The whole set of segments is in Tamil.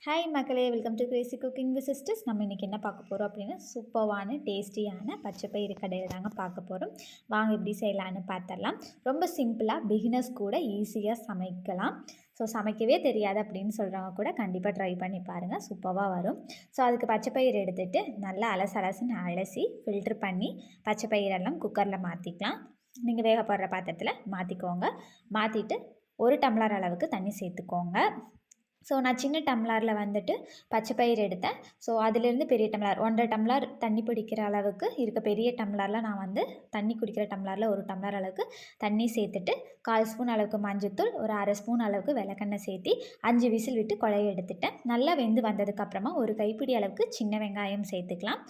ஹாய் மக்களே, welcome to Crazy cooking with sisters. நம்ம இன்றைக்கி என்ன பார்க்க போகிறோம் அப்படின்னா, சூப்பரான டேஸ்டியான பச்சைப்பயிறு கடையில் தாங்க பார்க்க போகிறோம். வாங்க எப்படி செய்யலான்னு பார்த்துடலாம். ரொம்ப சிம்பிளாக பிகினர்ஸ் கூட ஈஸியாக சமைக்கலாம். ஸோ சமைக்கவே தெரியாது அப்படின்னு சொல்கிறவங்க கூட கண்டிப்பாக ட்ரை பண்ணி பாருங்கள், சூப்பராக வரும். ஸோ அதுக்கு பச்சைப்பயிறு எடுத்துகிட்டு நல்லா அலசலசுன்னு அலசி ஃபில்ட்ரு பண்ணி பச்சைப்பயிரெல்லாம் குக்கரில் மாற்றிக்கலாம். நீங்கள் வேக போடுற பாத்திரத்தில் மாற்றிக்கோங்க. மாற்றிட்டு 1 டம்ளர் அளவுக்கு தண்ணி சேர்த்துக்கோங்க. ஸோ நான் சின்ன டம்ளரில் வந்துட்டு பச்சைப்பயிறு எடுத்தேன். ஸோ அதிலேருந்து பெரிய டம்ளர் 1.5 டம்ளர் தண்ணி பிடிக்கிற அளவுக்கு இருக்க பெரிய டம்ளரில் நான் வந்து தண்ணி குடிக்கிற டம்ளரில் 1 டம்ளர் அளவுக்கு தண்ணி சேர்த்துட்டு 1/4 ஸ்பூன் அளவுக்கு மஞ்சத்தூள், ஒரு 1/2 ஸ்பூன் அளவுக்கு விளக்கெண்ணெய் சேர்த்தி 5 விசில் விட்டு குழைய எடுத்துட்டேன். நல்லா வெந்து வந்ததுக்கப்புறமா ஒரு கைப்பிடி அளவுக்கு சின்ன வெங்காயம் சேர்த்துக்கலாம்.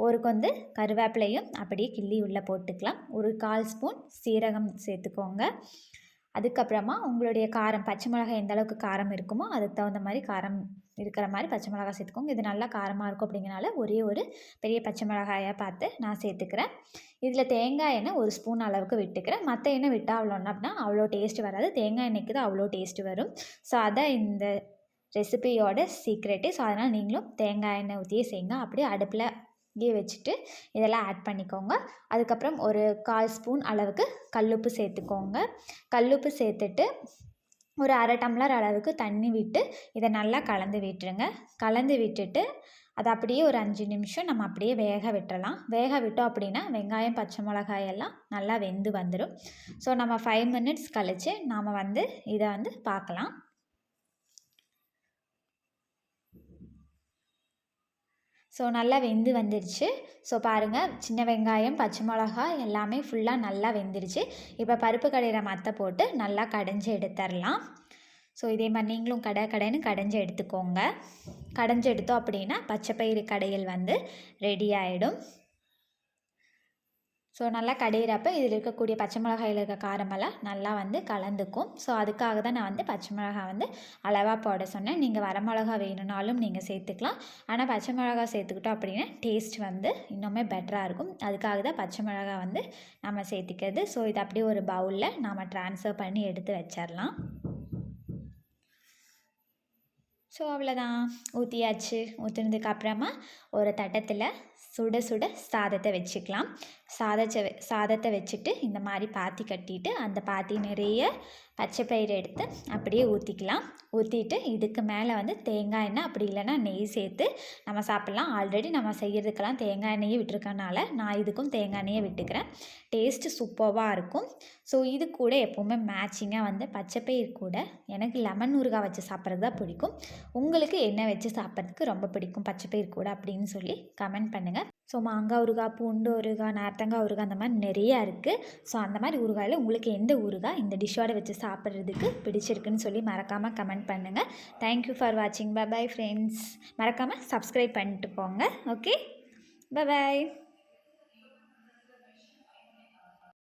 ஒரு கொந்து கருவேப்பிலையும் அப்படியே கிள்ளி உள்ளே போட்டுக்கலாம். ஒரு 1/4 ஸ்பூன் சீரகம் சேர்த்துக்கோங்க. அதுக்கப்புறமா உங்களுடைய காரம், பச்சை மிளகாய் எந்த அளவுக்கு காரம் இருக்குமோ அதுக்கு தகுந்த மாதிரி காரம் இருக்கிற மாதிரி பச்சை மிளகாய் சேர்த்துக்கோங்க. இது நல்லா காரமாக இருக்கும் அப்படிங்கிறனால ஒரே ஒரு பெரிய பச்சை மிளகாயாக பார்த்து நான் சேர்த்துக்கிறேன். இதில் தேங்காய் எண்ணெய் 1 ஸ்பூன் அளவுக்கு விட்டுக்கிறேன். மற்ற எண்ணெய் விட்டால் அப்படின்னா அவ்வளோ டேஸ்ட் வராது. தேங்காய் எண்ணெய்க்கு தான் அவ்வளோ டேஸ்ட் வரும். ஸோ அதான் இந்த ரெசிபியோட சீக்ரெட்டு. ஸோ அதனால் நீங்களும் தேங்காய் எண்ணெய் ஊற்றியே செய்யுங்க. அப்படியே அடுப்பில் வச்சுட்டு இதெல்லாம் ஆட் பண்ணிக்கோங்க. அதுக்கப்புறம் ஒரு 1/4 ஸ்பூன் அளவுக்கு கல்லுப்பு சேர்த்துக்கோங்க. கல்லுப்பு சேர்த்துட்டு ஒரு 1/2 டம்ளர் அளவுக்கு தண்ணி விட்டு இதை நல்லா கலந்து விட்டுருங்க. கலந்து விட்டுட்டு அதை அப்படியே ஒரு 5 நிமிஷம் நம்ம அப்படியே வேக விட்டுறலாம். வேக விட்டோம் அப்படின்னா வெங்காயம், பச்சை மிளகாய் எல்லாம் நல்லா வெந்து வந்துடும். ஸோ நம்ம 5 மினிட்ஸ் கழித்து நாம் வந்து இதை வந்து பார்க்கலாம். ஸோ நல்லா வெந்து வந்துடுச்சு. ஸோ பாருங்கள், சின்ன வெங்காயம், பச்சை மிளகாய் எல்லாமே ஃபுல்லாக நல்லா வெந்துடுச்சு. இப்போ பருப்பு கடையிற மத்தை போட்டு நல்லா கடைஞ்சி எடுத்துடலாம். ஸோ இதே மாதிரி நீங்களும் கடைன்னு கடைஞ்சி எடுத்துக்கோங்க. கடைஞ்சி எடுத்தோம் அப்படின்னா பச்சைப்பயிறு கடையில் வந்து ரெடி ஆகிடும். ஸோ நல்லா கடையிறப்ப இதில் இருக்கக்கூடிய பச்சை மிளகாயில் இருக்க காரமெல்லாம் நல்லா வந்து கலந்துக்கும். ஸோ அதுக்காக தான் நான் வந்து பச்சை மிளகாய் வந்து அளவாக போட சொன்னேன். நீங்கள் வரமிளகா வேணும்னாலும் நீங்கள் சேர்த்துக்கலாம். ஆனால் பச்சை மிளகாய் சேர்த்துக்கிட்டோம் அப்படின்னா டேஸ்ட் வந்து இன்னுமே பெட்டராக இருக்கும். அதுக்காக தான் பச்சை மிளகாய் வந்து நம்ம சேர்த்துக்கிறது. ஸோ இது அப்படியே ஒரு பவுலில் நாம் ட்ரான்ஸ்ஃபர் பண்ணி எடுத்து வச்சிடலாம். ஸோ அவ்வளோதான், ஊற்றியாச்சு. ஊற்றினதுக்கப்புறமா ஒரு தட்டத்தில் சுட சுட சாதத்தை வச்சுக்கலாம். சாதத்தை வச்சுட்டு இந்த மாதிரி பாத்தி கட்டிட்டு அந்த பாத்தி நிறைய பச்சைப்பயிறு எடுத்து அப்படியே ஊற்றிக்கலாம். ஊற்றிட்டு இதுக்கு மேலே வந்து தேங்காய் எண்ணெய் அப்படி இல்லைன்னா நெய் சேர்த்து நம்ம சாப்பிட்லாம். ஆல்ரெடி நம்ம செய்கிறதுக்கெல்லாம் தேங்காய் எண்ணெயே விட்டுருக்கனால நான் இதுக்கும் தேங்காய் எண்ணெயே விட்டுக்கிறேன். டேஸ்ட்டு சூப்பராக இருக்கும். ஸோ இது கூட எப்போவுமே மேட்சிங்காக வந்து பச்சைப்பயிறு கூட எனக்கு லெமன் ஊறுகாய் வச்சு சாப்பிட்றது தான் பிடிக்கும். உங்களுக்கு என்ன வச்சு சாப்பிட்றதுக்கு ரொம்ப பிடிக்கும் பச்சைப்பயிறு கூட அப்படின்னு சொல்லி கமெண்ட் பண்ணுங்கள். ஸோ மாங்காய் ஊறுகாய், பூண்டு ஊறுகாய், நார்த்தங்காய் ஊறுகாய் அந்த மாதிரி நிறையா இருக்குது. ஸோ அந்த மாதிரி ஊறுகாயில் உங்களுக்கு எந்த ஊறுகாய் இந்த டிஷ்ஷோட வச்சு சாப்பிட்றதுக்கு பிடிச்சிருக்குன்னு சொல்லி மறக்காமல் கமெண்ட் பண்ணுங்கள். தேங்க்யூ ஃபார் வாட்சிங். Bye friends. மறக்காமல் சப்ஸ்கிரைப் பண்ணிட்டு போங்க. Okay, by.